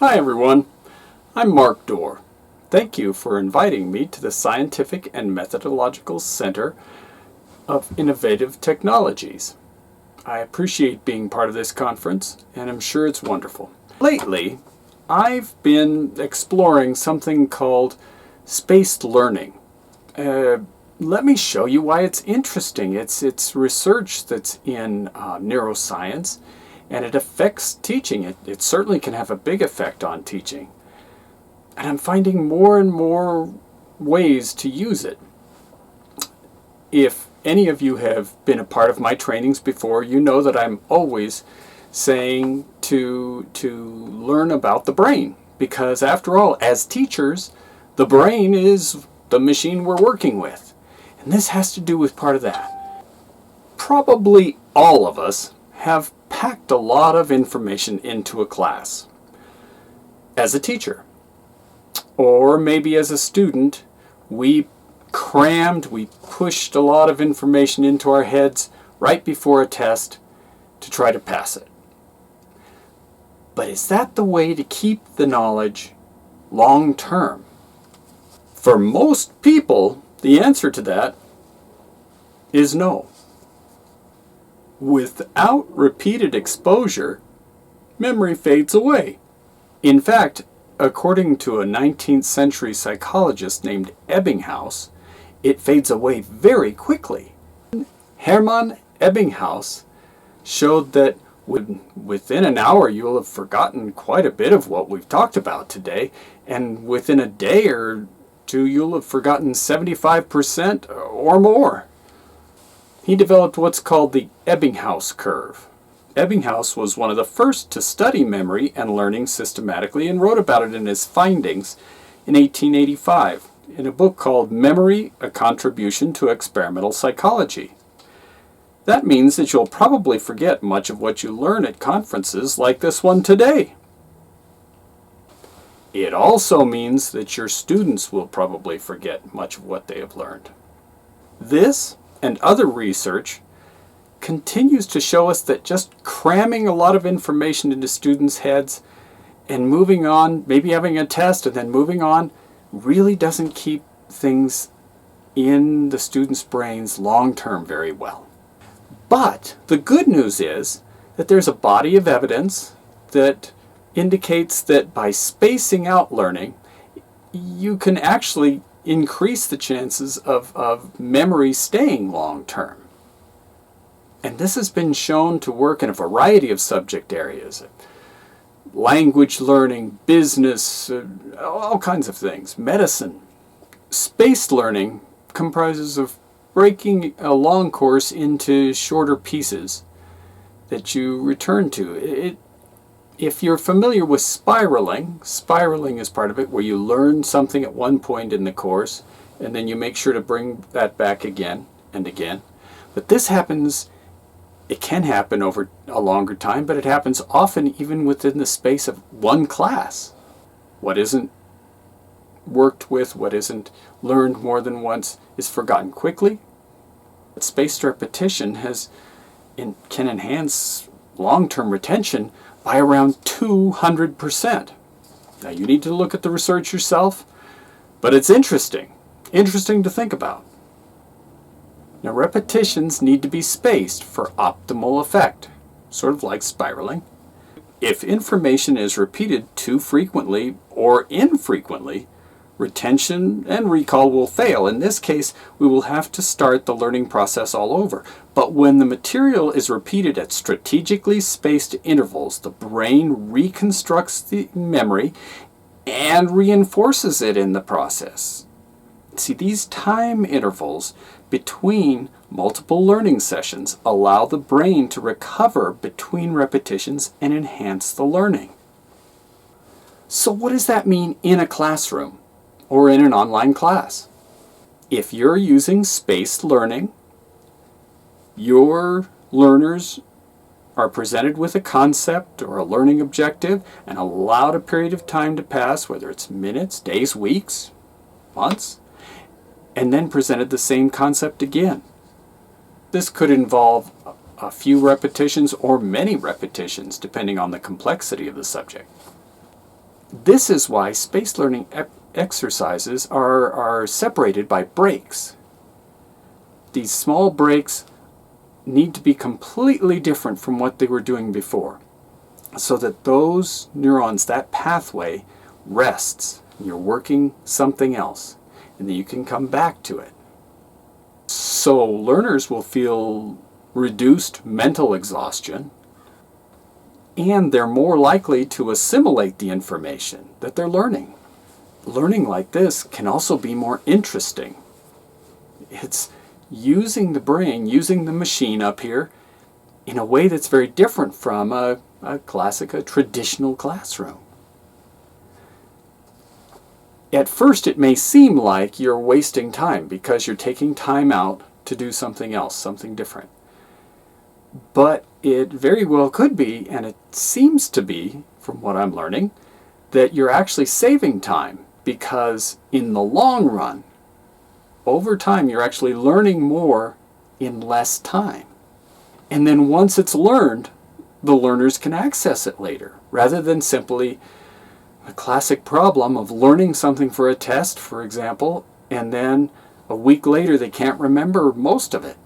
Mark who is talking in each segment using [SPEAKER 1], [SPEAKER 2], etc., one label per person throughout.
[SPEAKER 1] Hi everyone, I'm Mark Dorr. Thank you for inviting me to the Scientific and Methodological Center of Innovative Technologies. I appreciate being part of this conference, and I'm sure it's wonderful. Lately, I've been exploring something called spaced learning. Let me show you why it's interesting. It's research that's in neuroscience, and it affects teaching. It certainly can have a big effect on teaching. And I'm finding more and more ways to use it. If any of you have been a part of my trainings before, you know that I'm always saying to learn about the brain. Because after all, as teachers, the brain is the machine we're working with. And this has to do with part of that. Probably all of us have packed a lot of information into a class as a teacher. Or maybe as a student, we pushed a lot of information into our heads right before a test to try to pass it. But is that the way to keep the knowledge long term? For most people, the answer to that is no. Without repeated exposure, memory fades away. In fact, according to a 19th century psychologist named Ebbinghaus, it fades away very quickly. Hermann Ebbinghaus showed that within an hour you'll have forgotten quite a bit of what we've talked about today, and within a day or two you'll have forgotten 75% or more. He developed what's called the Ebbinghaus curve. Ebbinghaus was one of the first to study memory and learning systematically and wrote about it in his findings in 1885 in a book called Memory: A Contribution to Experimental Psychology. That means that you'll probably forget much of what you learn at conferences like this one today. It also means that your students will probably forget much of what they have learned. This and other research continues to show us that just cramming a lot of information into students' heads and moving on, maybe having a test and then moving on, really doesn't keep things in the students' brains long term very well. But the good news is that there's a body of evidence that indicates that by spacing out learning, you can actually increase the chances of memory staying long term. And this has been shown to work in a variety of subject areas. Language learning, business, all kinds of things, medicine. Spaced learning comprises of breaking a long course into shorter pieces that you return to. If you're familiar with spiraling is part of it, where you learn something at one point in the course and then you make sure to bring that back again and again. But this happens, it can happen over a longer time, but it happens often even within the space of one class. What isn't worked with, what isn't learned more than once is forgotten quickly. But spaced repetition can enhance long-term retention by around 200%. Now you need to look at the research yourself, but it's interesting to think about. Now repetitions need to be spaced for optimal effect, sort of like spiraling. If information is repeated too frequently or infrequently, retention and recall will fail. In this case, we will have to start the learning process all over. But when the material is repeated at strategically spaced intervals, the brain reconstructs the memory and reinforces it in the process. See, these time intervals between multiple learning sessions allow the brain to recover between repetitions and enhance the learning. So what does that mean in a classroom or in an online class? If you're using spaced learning, your learners are presented with a concept or a learning objective and allowed a period of time to pass, whether it's minutes, days, weeks, months, and then presented the same concept again. This could involve a few repetitions or many repetitions, depending on the complexity of the subject. This is why spaced learning exercises are separated by breaks. These small breaks need to be completely different from what they were doing before, so that those neurons, that pathway, rests. You're working something else, and then you can come back to it. So learners will feel reduced mental exhaustion, and they're more likely to assimilate the information that they're learning. Learning like this can also be more interesting. It's using the brain, using the machine up here in a way that's very different from a traditional classroom. At first it may seem like you're wasting time because you're taking time out to do something else, something different. But it very well could be, and it seems to be, from what I'm learning, that you're actually saving time, because in the long run, over time, you're actually learning more in less time. And then once it's learned, the learners can access it later, rather than simply a classic problem of learning something for a test, for example, and then a week later they can't remember most of it.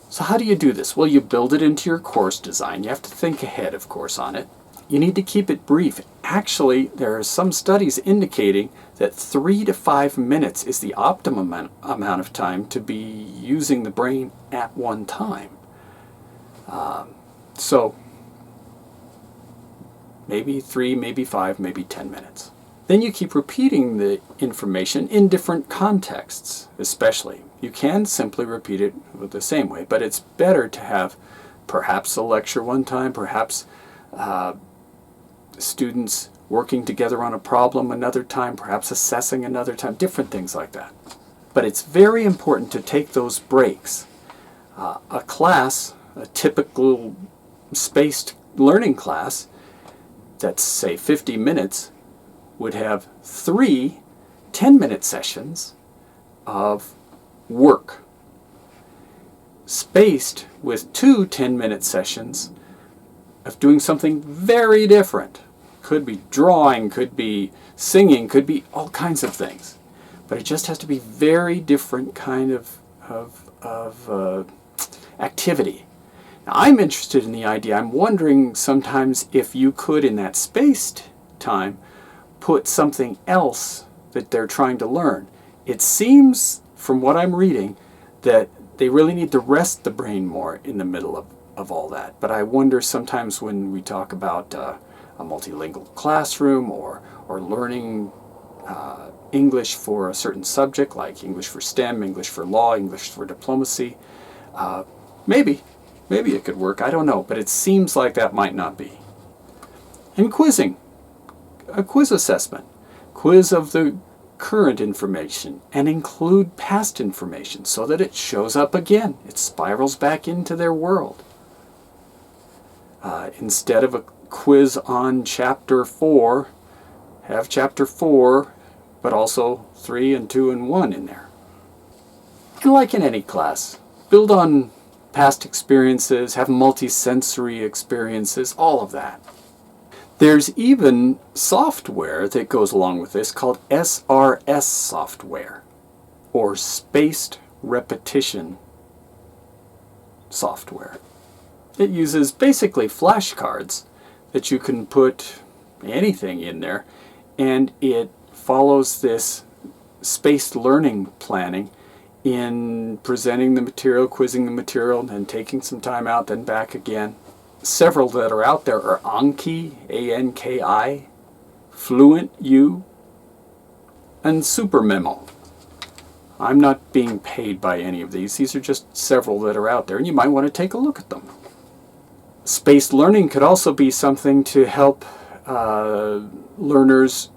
[SPEAKER 1] So how do you do this? Well, you build it into your course design. You have to think ahead, of course, on it. You need to keep it brief. Actually, there are some studies indicating that 3 to 5 minutes is the optimum amount of time to be using the brain at one time. So maybe 3, maybe 5, maybe 10 minutes. Then you keep repeating the information in different contexts, especially. You can simply repeat it the same way, but it's better to have perhaps a lecture one time, perhaps students working together on a problem another time, perhaps assessing another time, different things like that. But it's very important to take those breaks. A class, a typical spaced learning class that's, say, 50 minutes, would have 3 10-minute sessions of work, spaced with 2 10-minute sessions of doing something very different. Could be drawing, could be singing, could be all kinds of things. But it just has to be very different kind of activity. Now, I'm interested in the idea. I'm wondering sometimes if you could, in that spaced time, put something else that they're trying to learn. It seems, from what I'm reading, that they really need to rest the brain more in the middle of all that. But I wonder sometimes when we talk about a multilingual classroom or learning English for a certain subject, like English for STEM, English for law, English for diplomacy, maybe it could work. I don't know, but it seems like that might not be. And quizzing. A quiz assessment. Quiz of the current information and include past information so that it shows up again. It spirals back into their world. Instead of a quiz on chapter 4, have chapter 4, but also 3 and 2 and 1 in there. And like in any class, build on past experiences, have multi-sensory experiences, all of that. There's even software that goes along with this called SRS software, or spaced repetition software. It uses basically flashcards that you can put anything in there, and it follows this spaced learning planning in presenting the material, quizzing the material, and then taking some time out, then back again. Several that are out there are Anki, A-N-K-I, Fluent U, and SuperMemo. I'm not being paid by any of these. These are just several that are out there, and you might want to take a look at them. Spaced learning could also be something to help learners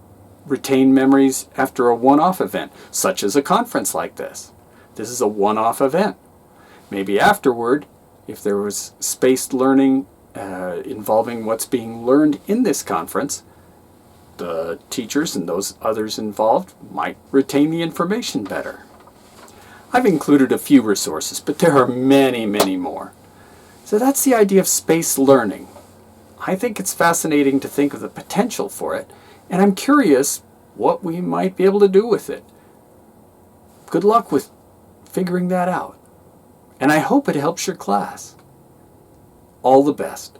[SPEAKER 1] retain memories after a one-off event, such as a conference like this. This is a one-off event. Maybe afterward, if there was spaced learning involving what's being learned in this conference, the teachers and those others involved might retain the information better. I've included a few resources, but there are many, many more. So that's the idea of spaced learning. I think it's fascinating to think of the potential for it, And I'm curious what we might be able to do with it. Good luck with figuring that out. And I hope it helps your class. All the best.